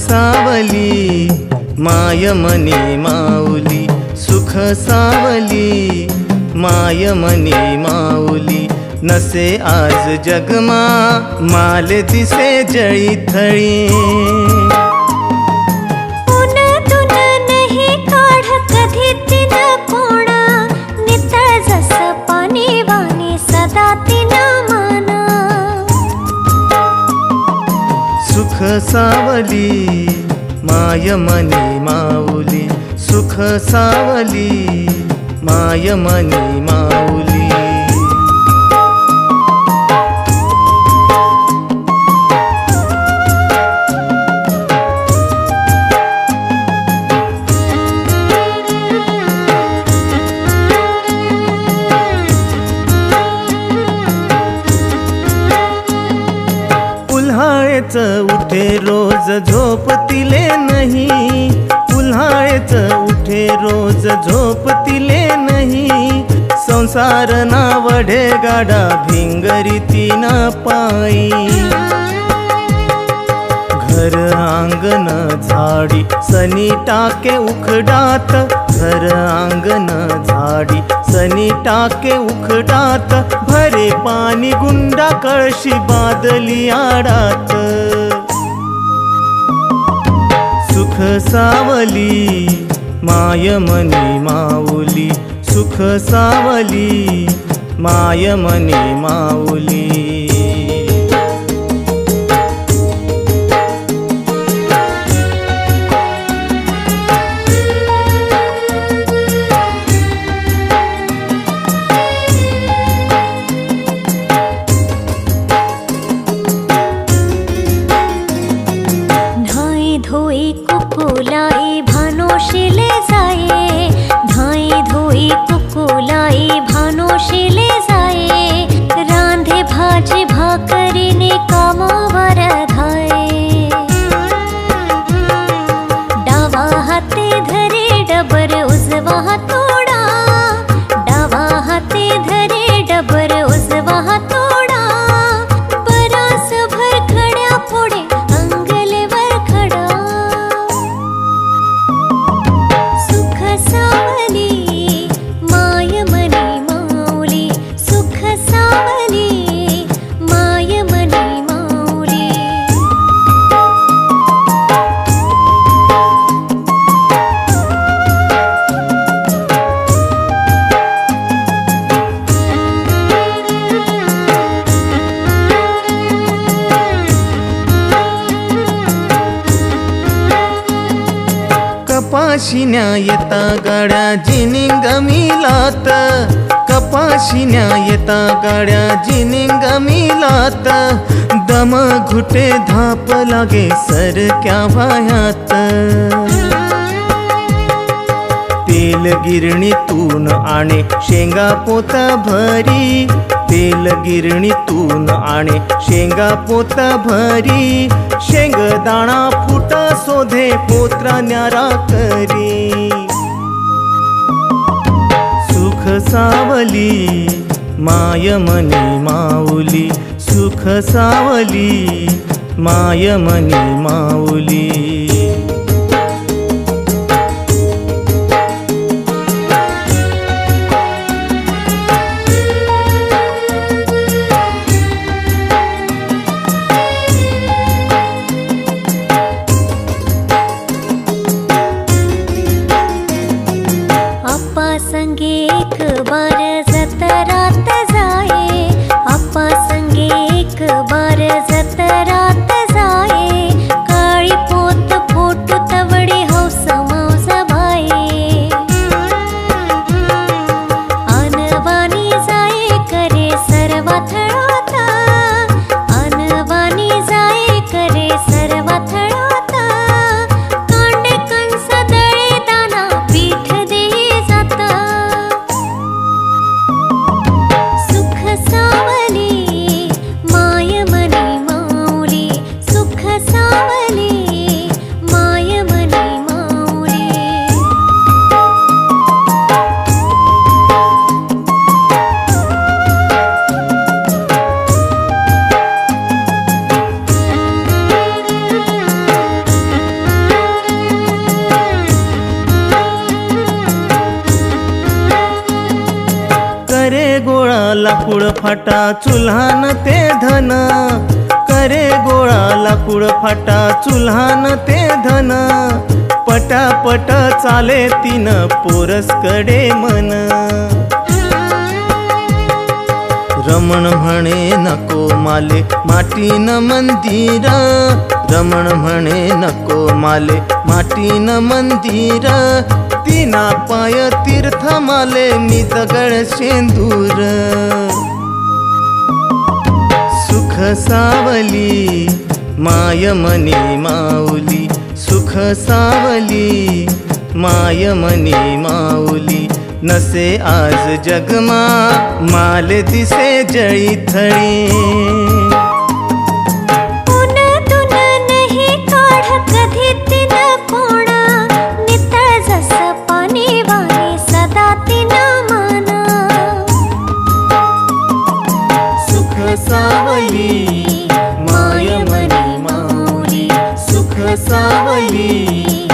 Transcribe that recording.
सावली माय मनी माऊली, सुख सावली माय मनी माऊली. नसे आज जगमा माल दिसे जळी थळी, ऊन तुन नाही काढ कधी तिन कोण, नितळ जस पाणी वाणी सदा तिन मन. सुख सावली माय मनी माऊली, सुख सावली माय मनी माऊली. उल्हाळेच उठे रोज झोप तिले नाही, उल्हाळेच उठे रोज झोप तिले नाही. संसार ना वढे गाडा भिंगरी ना पायी, घर अंगण झाडी सनी टाके उखडात, घर अंगण झाडी सनी टाके उखडात. भरे पाणी गुंडा कळशी बादली आडात. सुख सावली माय मनी माऊली, सुख सावली माय मनी माऊली. धोई कुकुलाई भानोशिले जाये, धाई धोई कुकुलाई भानोशिले जाये. रांधे भाजी भाकरीने कामावर धाये, डावा हाते धरे डबर उजवा हातोडा, डावा हाते धरे डबर उजवा हातोडा. बरास भर खड्या फोडे अंगलेवर खडा. सुख सावली माय मनी माऊली, सुख सावली माय मनी माऊली. कपाशिन्या येता गाड्या जिनिंग मिलात, कपाशिन्या येता गाड्या जिनिंग मिलात. दम घुटे धाप लागे सरक्या वायात. तेल गिरणीतून आणे शेंगा पोत भरी, तेल गिरणीतून आणे शेंगा पोत भरी. शेंगदाणा फुट शोधे पोत्रा न्यारा करी. सुख सावली माय मनी माऊली, सुख सावली माय मनी माऊली. संगे एक बार जतरात जाये, आप्पा संगे एक बार जतरात जाये. काळी लाकूड फाटा चुल्हान ते धन, करे गोळा लाकूड फाटा चुल्हान ते धन, पटापट चाले तीन पोरसकडे मन. रमण म्हणे नको माले माटीन मंदिर, रमण म्हणे नको माले माटीन मंदिर, तीना पाय तीर्थ माले मी दगड शेंदूर. सुख सावली माय मनी माऊली, सुख सावली माय मनी माऊली, नसे आज जगमा माल दिसे जळी थळी. ऊन तुन नाही काढ कधी तिन कोण, नितळ जस पाणी वाणी सदा तिन मन. सुख सावली माय मनी माऊली, सुख सावली